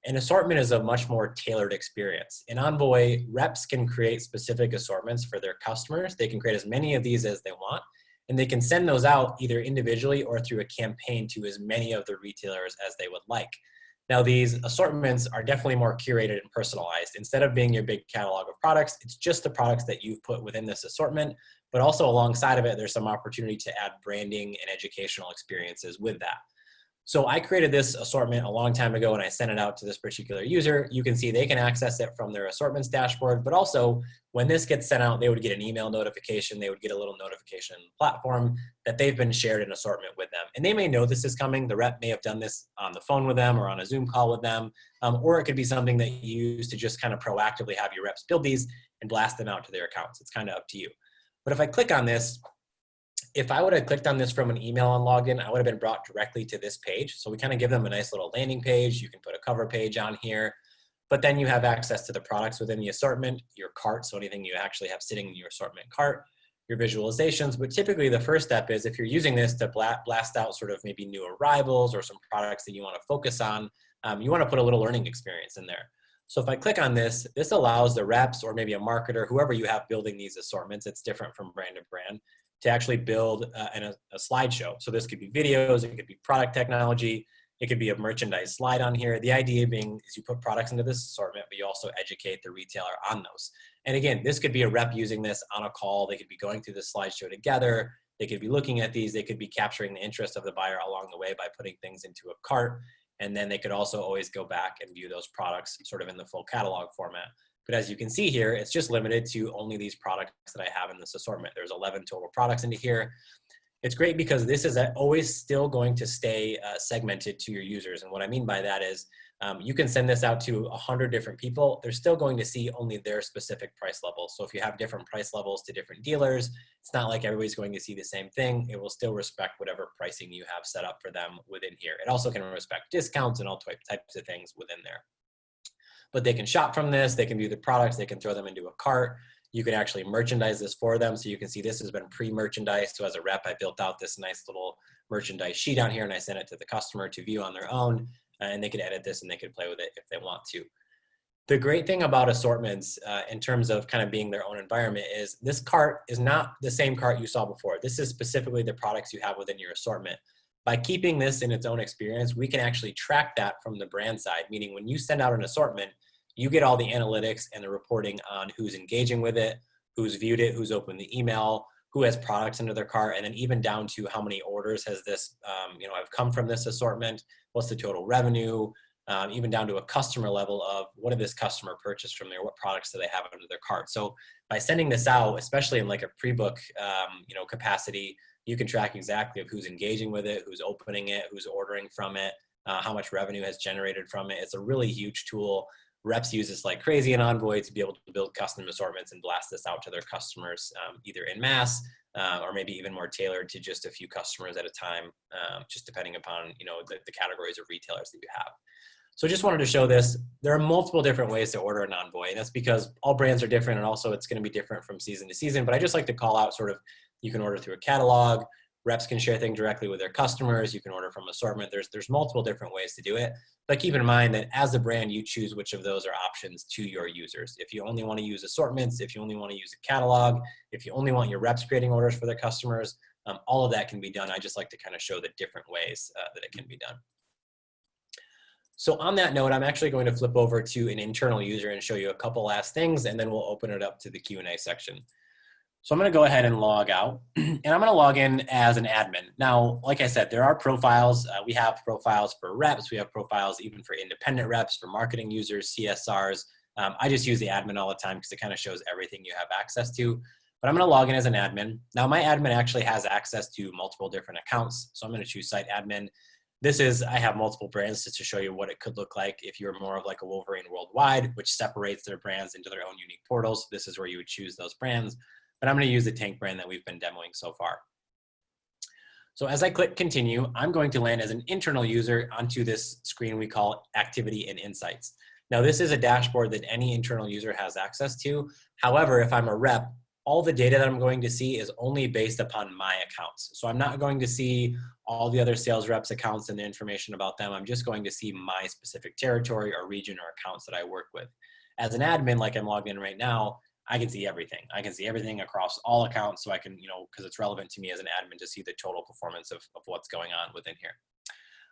An assortment is a much more tailored experience. In Envoy, reps can create specific assortments for their customers. They can create as many of these as they want, and they can send those out either individually or through a campaign to as many of the retailers as they would like. Now, these assortments are definitely more curated and personalized. Instead of being your big catalog of products, it's just the products that you've put within this assortment, but also alongside of it, there's some opportunity to add branding and educational experiences with that. So I created this assortment a long time ago and I sent it out to this particular user. You can see they can access it from their assortments dashboard, but also when this gets sent out, they would get an email notification. They would get a little notification platform that they've been shared an assortment with them. And they may know this is coming. The rep may have done this on the phone with them or on a Zoom call with them. Or it could be something that you use to just kind of proactively have your reps build these and blast them out to their accounts. It's kind of up to you. But if I click on this, if I would have clicked on this from an email and logged in, I would have been brought directly to this page. So we kind of give them a nice little landing page. You can put a cover page on here, but then you have access to the products within the assortment, your cart, so anything you actually have sitting in your assortment cart, your visualizations. But typically the first step is if you're using this to blast out sort of maybe new arrivals or some products that you want to focus on, you want to put a little learning experience in there. So if I click on this, this allows the reps or maybe a marketer, whoever you have building these assortments, it's different from brand to brand, to actually build a slideshow. So this could be videos, it could be product technology, it could be a merchandise slide on here. The idea being is you put products into this assortment, but you also educate the retailer on those. And again, this could be a rep using this on a call. They could be going through this slideshow together. They could be looking at these. They could be capturing the interest of the buyer along the way by putting things into a cart. And then they could also always go back and view those products sort of in the full catalog format. But as you can see here, it's just limited to only these products that I have in this assortment. There's 11 total products into here. It's great because this is always still going to stay segmented to your users. And what I mean by that is you can send this out to 100 different people. They're still going to see only their specific price level. So if you have different price levels to different dealers, it's not like everybody's going to see the same thing. It will still respect whatever pricing you have set up for them within here. It also can respect discounts and all types of things within there. But they can shop from this, they can view the products, they can throw them into a cart. You can actually merchandise this for them. So you can see this has been pre-merchandised. So as a rep, I built out this nice little merchandise sheet on here and I sent it to the customer to view on their own. And they could edit this and they could play with it if they want to. The great thing about assortments in terms of kind of being their own environment is this cart is not the same cart you saw before. This is specifically the products you have within your assortment. By keeping this in its own experience, we can actually track that from the brand side, meaning when you send out an assortment, you get all the analytics and the reporting on who's engaging with it, who's viewed it, who's opened the email, who has products under their cart, and then even down to how many orders has this, have come from this assortment, what's the total revenue, even down to a customer level of what did this customer purchase from there, what products do they have under their cart. So by sending this out, especially in like a pre-book, capacity, you can track exactly of who's engaging with it, who's opening it, who's ordering from it, how much revenue has generated from it. It's a really huge tool. Reps use this like crazy in Envoy to be able to build custom assortments and blast this out to their customers, either in mass or maybe even more tailored to just a few customers at a time, just depending upon the categories of retailers that you have. So I just wanted to show this. There are multiple different ways to order an Envoy, and that's because all brands are different, and also it's going to be different from season to season. But I just like to call out sort of, you can order through a catalog, reps can share things directly with their customers, you can order from assortment. There's multiple different ways to do it. But keep in mind that as a brand, you choose which of those are options to your users. If you only want to use assortments, if you only want to use a catalog, if you only want your reps creating orders for their customers, all of that can be done. I just like to kind of show the different ways that it can be done. So on that note, I'm actually going to flip over to an internal user and show you a couple last things, and then we'll open it up to the Q&A section. So I'm going to go ahead and log out, and I'm going to log in as an admin. Now, like I said, there are profiles. We have profiles for reps. We have profiles even for independent reps, for marketing users, CSRs. I just use the admin all the time because it kind of shows everything you have access to. But I'm going to log in as an admin. Now, my admin actually has access to multiple different accounts. So I'm going to choose site admin. I have multiple brands just to show you what it could look like if you're more of like a Wolverine Worldwide, which separates their brands into their own unique portals. This is where you would choose those brands. But I'm going to use the Tank brand that we've been demoing so far. So as I click continue, I'm going to land as an internal user onto this screen we call Activity and Insights. Now, this is a dashboard that any internal user has access to. However, if I'm a rep, all the data that I'm going to see is only based upon my accounts. So I'm not going to see all the other sales reps' accounts and the information about them. I'm just going to see my specific territory or region or accounts that I work with. As an admin, like I'm logged in right now, I can see everything. I can see everything across all accounts, so I can, because it's relevant to me as an admin to see the total performance of what's going on within here.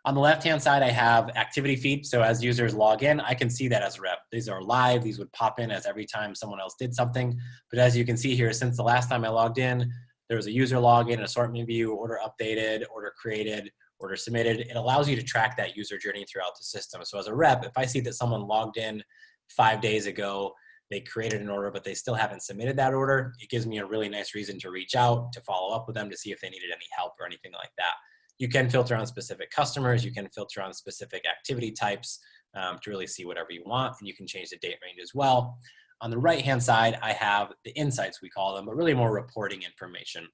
On the left-hand side, I have activity feed. So as users log in, I can see that as a rep. These are live. These would pop in as every time someone else did something. But as you can see here, since the last time I logged in, there was a user login, assortment view, order updated, order created, order submitted. It allows you to track that user journey throughout the system. So as a rep, if I see that someone logged in 5 days ago, they created an order, but they still haven't submitted that order, it gives me a really nice reason to reach out, to follow up with them, to see if they needed any help or anything like that. You can filter on specific customers. You can filter on specific activity types to really see whatever you want, and you can change the date range as well. On the right-hand side, I have the insights, we call them, but really more reporting information.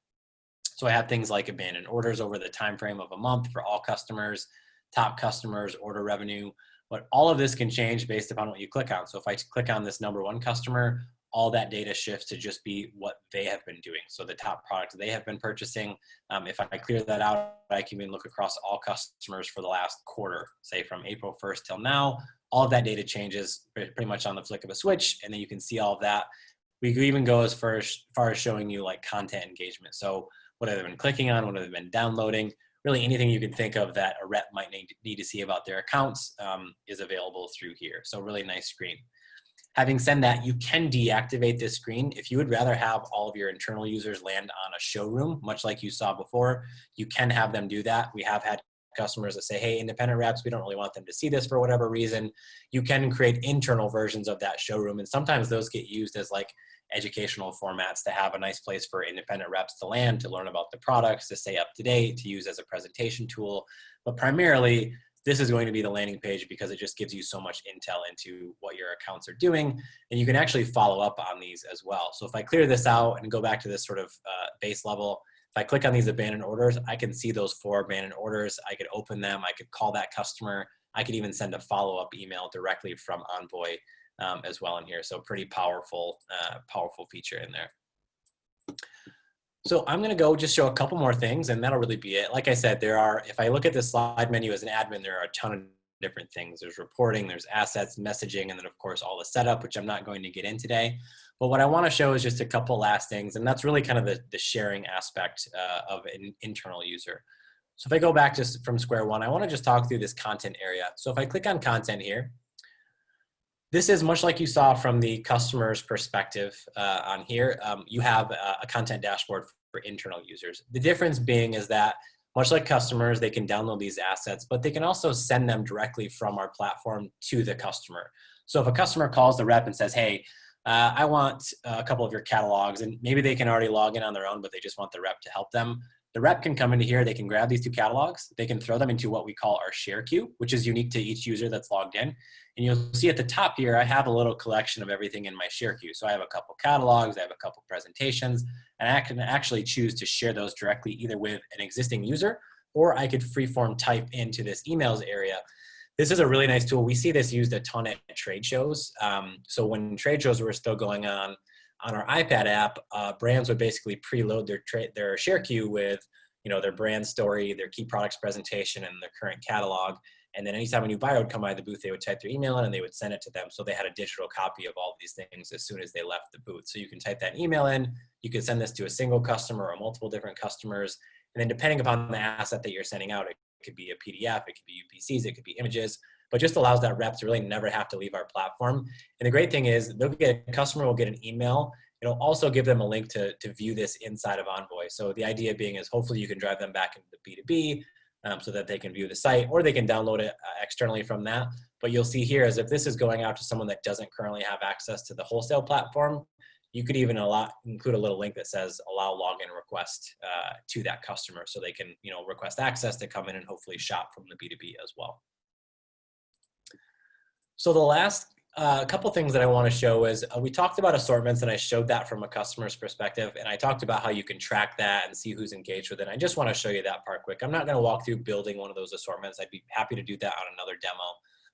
So I have things like abandoned orders over the time frame of a month for all customers, top customers, order revenue. But all of this can change based upon what you click on. So if I click on this number one customer, all that data shifts to just be what they have been doing. So the top product they have been purchasing. If I clear that out, I can even look across all customers for the last quarter, say from April 1st till now. All of that data changes pretty much on the flick of a switch, and then you can see all of that. We could even go as far as showing you like content engagement. So what have they been clicking on, what have they been downloading, really anything you can think of that a rep might need to see about their accounts is available through here. So really nice screen. Having said that, you can deactivate this screen. If you would rather have all of your internal users land on a showroom, much like you saw before, you can have them do that. We have had customers that say, hey, independent reps, we don't really want them to see this for whatever reason. You can create internal versions of that showroom, and sometimes those get used as like educational formats to have a nice place for independent reps to land, to learn about the products, to stay up to date, to use as a presentation tool. But primarily, this is going to be the landing page because it just gives you so much intel into what your accounts are doing, and you can actually follow up on these as well. So if I clear this out and go back to this sort of base level, if I click on these abandoned orders, I can see those 4 abandoned orders. I could open them. I could call that customer. I could even send a follow-up email directly from Envoy as well in here. So pretty powerful, powerful feature in there. So I'm going to go just show a couple more things, and that'll really be it. Like I said, if I look at the slide menu as an admin, there are a ton of different things. There's reporting, there's assets, messaging, and then of course all the setup, which I'm not going to get in today. But what I want to show is just a couple last things, and that's really kind of the sharing aspect of an internal user. So if I go back just from square one, I want to just talk through this content area. So if I click on content here, This is much like you saw from the customer's perspective on here. You have a content dashboard for internal users. The difference being is that much like customers, they can download these assets, but they can also send them directly from our platform to the customer. So if a customer calls the rep and says, hey, I want a couple of your catalogs, and maybe they can already log in on their own, but they just want the rep to help them. The rep can come into here, they can grab these 2 catalogs, they can throw them into what we call our share queue, which is unique to each user that's logged in. And you'll see at the top here, I have a little collection of everything in my share queue. So I have a couple catalogs, I have a couple presentations, and I can actually choose to share those directly either with an existing user, or I could freeform type into this emails area. This is a really nice tool. We see this used a ton at trade shows. So when trade shows were still going on our iPad app, brands would basically preload their share queue with, their brand story, their key products presentation, and their current catalog. And then anytime a new buyer would come by the booth, they would type their email in and they would send it to them. So they had a digital copy of all of these things as soon as they left the booth. So you can type that email in, you can send this to a single customer or multiple different customers. And then depending upon the asset that you're sending out, it could be a PDF, it could be UPCs, it could be images, but just allows that rep to really never have to leave our platform. And the great thing is a customer will get an email. It'll also give them a link to view this inside of Envoy. So the idea being is hopefully you can drive them back into the B2B so that they can view the site, or they can download it externally from that. But you'll see here is if this is going out to someone that doesn't currently have access to the Wholesale platform, you could even include a little link that says allow login request to that customer so they can request access to come in and hopefully shop from the B2B as well. So the last couple things that I want to show is we talked about assortments, and I showed that from a customer's perspective, and I talked about how you can track that and see who's engaged with it. I just want to show you that part quick. I'm not going to walk through building one of those assortments. I'd be happy to do that on another demo.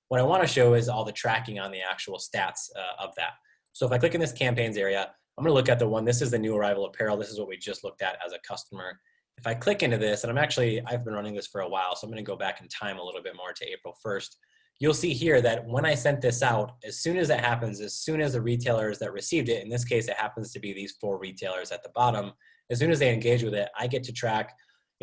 What I want to show is all the tracking on the actual stats of that. So if I click in this campaigns area, I'm going to look at the one. This is the new arrival apparel. This is what we just looked at as a customer. If I click into this, and I've been running this for a while, so I'm going to go back in time a little bit more to April 1st. You'll see here that when I sent this out, as soon as that happens, as soon as the retailers that received it, in this case, it happens to be these 4 retailers at the bottom, as soon as they engage with it, I get to track,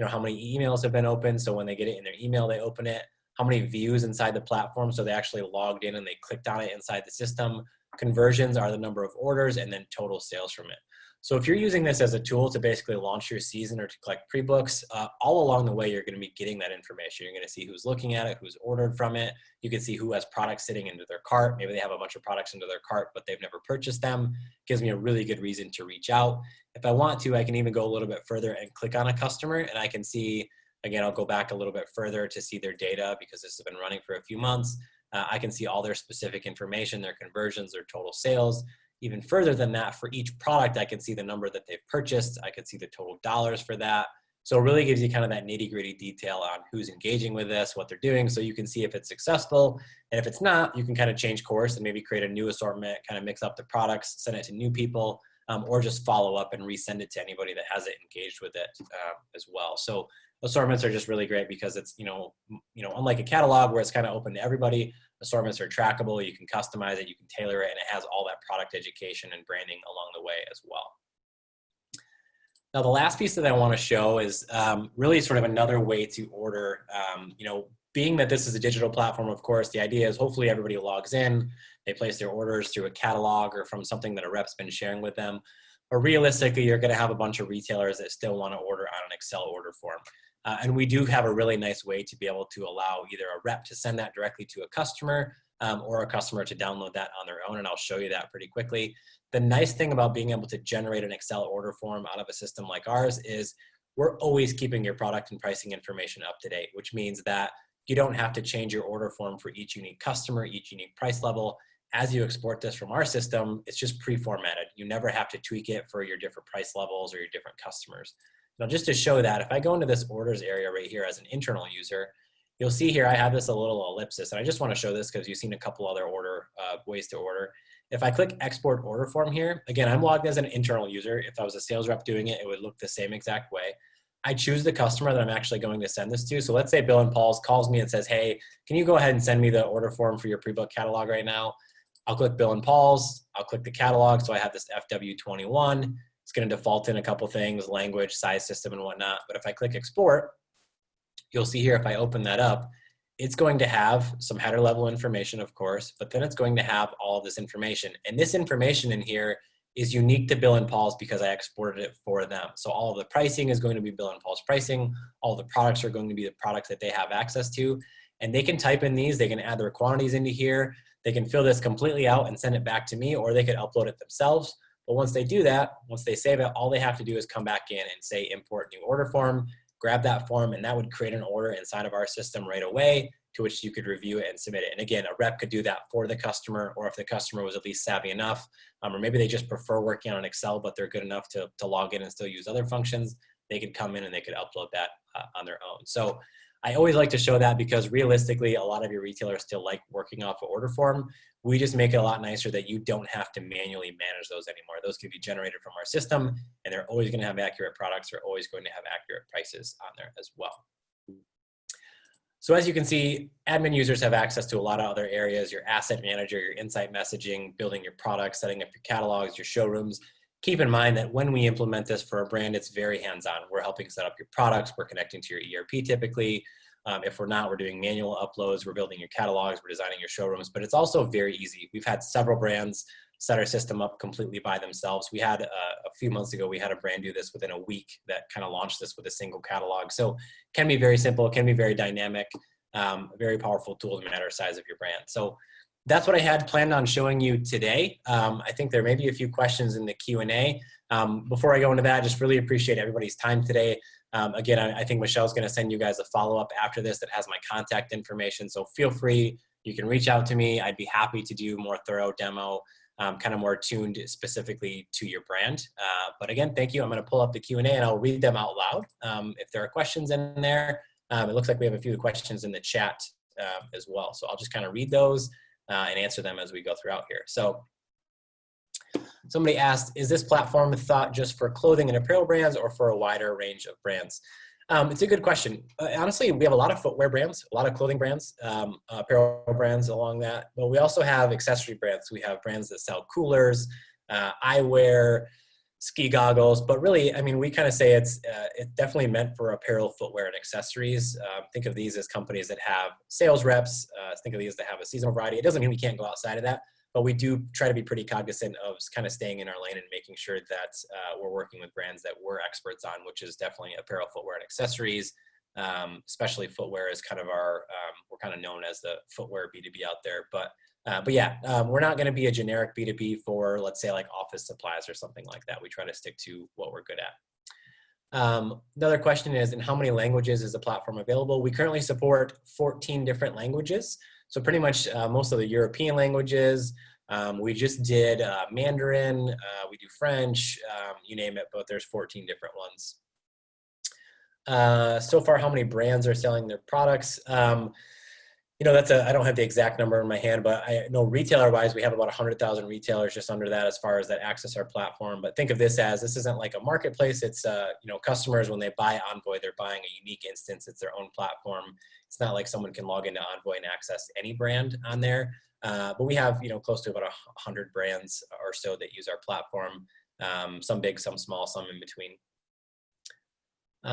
how many emails have been opened. So when they get it in their email, they open it, how many views inside the platform. So they actually logged in and they clicked on it inside the system. Conversions are the number of orders, and then total sales from it. So if you're using this as a tool to basically launch your season or to collect pre-books, all along the way, you're going to be getting that information. You're going to see who's looking at it, who's ordered from it. You can see who has products sitting into their cart. Maybe they have a bunch of products into their cart, but they've never purchased them. Gives me a really good reason to reach out. If I want to, I can even go a little bit further and click on a customer, and I can see, again, I'll go back a little bit further to see their data because this has been running for a few months. I can see all their specific information, their conversions, their total sales. Even further than that, for each product, I can see the number that they've purchased. I can see the total dollars for that. So it really gives you kind of that nitty-gritty detail on who's engaging with this, what they're doing, so you can see if it's successful. And if it's not, you can kind of change course and maybe create a new assortment, kind of mix up the products, send it to new people, or just follow up and resend it to anybody that hasn't engaged with it as well. So assortments are just really great because it's, unlike a catalog where it's kind of open to everybody, assortments are trackable, you can customize it, you can tailor it, and it has all that product education and branding along the way as well. Now, the last piece that I want to show is really sort of another way to order. Being that this is a digital platform, of course, the idea is hopefully everybody logs in, they place their orders through a catalog or from something that a rep's been sharing with them. But realistically, you're going to have a bunch of retailers that still want to order on an Excel order form. And we do have a really nice way to be able to allow either a rep to send that directly to a customer or a customer to download that on their own, and I'll show you that pretty quickly. The nice thing about being able to generate an Excel order form out of a system like ours is we're always keeping your product and pricing information up to date, which means that you don't have to change your order form for each unique customer, each unique price level. As you export this from our system, it's just pre-formatted. You never have to tweak it for your different price levels or your different customers. Now, just to show that, if I go into this orders area right here as an internal user, you'll see here I have this a little ellipsis, and I just want to show this because you've seen a couple other ways to order. If I click export order form here, again, I'm logged as an internal user. If I was a sales rep doing it, it would look the same exact way. I choose the customer that I'm actually going to send this to. So let's say Bill and Paul's calls me and says, hey, can you go ahead and send me the order form for your pre-book catalog right now? I'll click Bill and Paul's, I'll click the catalog. So I have this FW21. It's going to default in a couple things, language, size system, and whatnot. But if I click export, you'll see here, if I open that up, it's going to have some header level information, of course, but then it's going to have all of this information. And this information in here is unique to Bill and Paul's because I exported it for them. So all of the pricing is going to be Bill and Paul's pricing. All the products are going to be the products that they have access to. And they can type in these, they can add their quantities into here. They can fill this completely out and send it back to me, or they could upload it themselves. But once they do that, once they save it, all they have to do is come back in and say import new order form, grab that form, and that would create an order inside of our system right away, to which you could review it and submit it. And again, a rep could do that for the customer, or if the customer was at least savvy enough, or maybe they just prefer working on Excel, but they're good enough to log in and still use other functions, they could come in and they could upload that on their own. So I always like to show that because realistically, a lot of your retailers still like working off an order form. We just make it a lot nicer that you don't have to manually manage those anymore. Those can be generated from our system, and they're always going to have accurate products. They're always going to have accurate prices on there as well. So as you can see, admin users have access to a lot of other areas: your asset manager, your insight messaging, building your products, setting up your catalogs, your showrooms. Keep in mind that when we implement this for a brand, it's very hands-on. We're helping set up your products. We're connecting to your ERP typically. If we're not, we're doing manual uploads. We're building your catalogs. We're designing your showrooms. But it's also very easy. We've had several brands set our system up completely by themselves. We had a few months ago, we had a brand do this within a week that kind of launched this with a single catalog. So it can be very simple. It can be very dynamic. A very powerful tool no matter the size of your brand. So that's what I had planned on showing you today. I think there may be a few questions in the Q&A. Before I go into that, I just really appreciate everybody's time today. Again, I think Michelle's going to send you guys a follow-up after this that has my contact information. So feel free, you can reach out to me. I'd be happy to do more thorough demo, kind of more tuned specifically to your brand. But again, thank you. I'm going to pull up the Q&A and I'll read them out loud. If there are questions in there, it looks like we have a few questions in the chat as well. So I'll just kind of read those and answer them as we go throughout here. So somebody asked, is this platform thought just for clothing and apparel brands or for a wider range of brands? It's a good question. Honestly, we have a lot of footwear brands, a lot of clothing brands, apparel brands along that, but we also have accessory brands. We have brands that sell coolers, eyewear, ski goggles, but really, I mean, we kind of say it's definitely meant for apparel, footwear, and accessories. Think of these as companies that have sales reps. Think of these that have a seasonal variety. It doesn't mean we can't go outside of that, but we do try to be pretty cognizant of kind of staying in our lane and making sure that we're working with brands that we're experts on, which is definitely apparel, footwear, and accessories. Especially footwear is kind of our, we're kind of known as the footwear B2B out there. But yeah, we're not going to be a generic B2B for, let's say, like office supplies or something like that. We try to stick to what we're good at. Another question is, in how many languages is the platform available? We currently support 14 different languages. So pretty much most of the European languages. We just did Mandarin, we do French, you name it, but there's 14 different ones. So far, how many brands are selling their products? You know, I don't have the exact number in my hand, but I know retailer-wise, we have about 100,000 retailers just under that as far as that access our platform. But think of this isn't like a marketplace. It's, you know, customers, when they buy Envoy, they're buying a unique instance. It's their own platform. It's not like someone can log into Envoy and access any brand on there. But we have, you know, close to about 100 brands or so that use our platform. Some big, some small, some in between.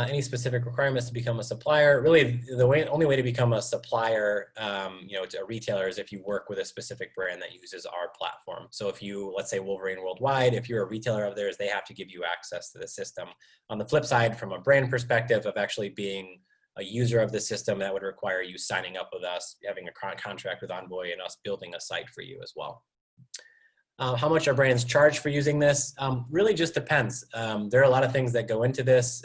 Any specific requirements to become a supplier? Really, the only way to become a supplier, you know, to a retailer is if you work with a specific brand that uses our platform. So if you, let's say Wolverine Worldwide, if you're a retailer of theirs, they have to give you access to the system. On the flip side, from a brand perspective of actually being a user of the system, that would require you signing up with us, having a contract with Envoy, and us building a site for you as well. How much are brands charged for using this? Really just depends. There are a lot of things that go into this.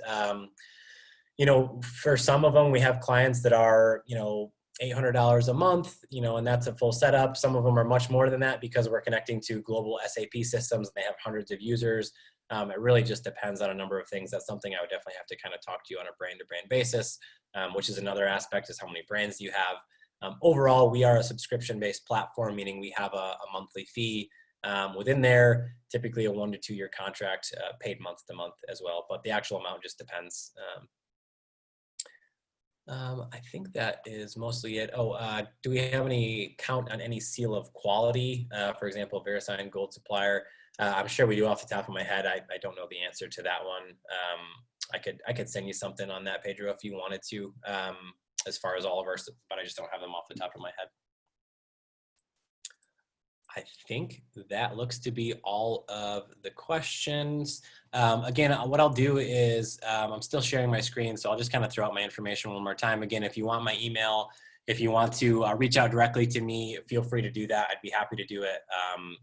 You know, for some of them, we have clients that are, you know, $800 a month, you know, and that's a full setup. Some of them are much more than that because we're connecting to global SAP systems and they have hundreds of users. It really just depends on a number of things. That's something I would definitely have to kind of talk to you on a brand-to-brand basis, which is another aspect, is how many brands do you have. Overall, we are a subscription-based platform, meaning we have a monthly fee. Within there, typically a 1 to 2 year contract, paid month to month as well, but the actual amount just depends. I think that is mostly it. Do we have any count on any seal of quality? For example, VeriSign Gold Supplier. I'm sure we do off the top of my head. I don't know the answer to that one. I could send you something on that, Pedro, if you wanted to. as far as all of ours, but I just don't have them off the top of my head. I think that looks to be all of the questions. Again, what I'll do is I'm still sharing my screen, so I'll just kind of throw out my information one more time. Again, if you want my email, if you want to reach out directly to me, feel free to do that. I'd be happy to do it.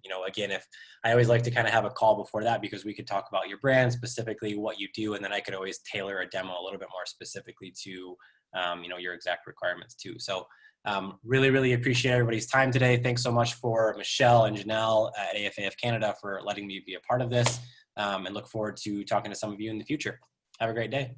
You know, again, if I always like to kind of have a call before that, because we could talk about your brand, specifically what you do, and then I could always tailor a demo a little bit more specifically to, you know, your exact requirements too. So really, really appreciate everybody's time today. Thanks so much for Michelle and Janelle at AFAF Canada for letting me be a part of this, and look forward to talking to some of you in the future. Have a great day.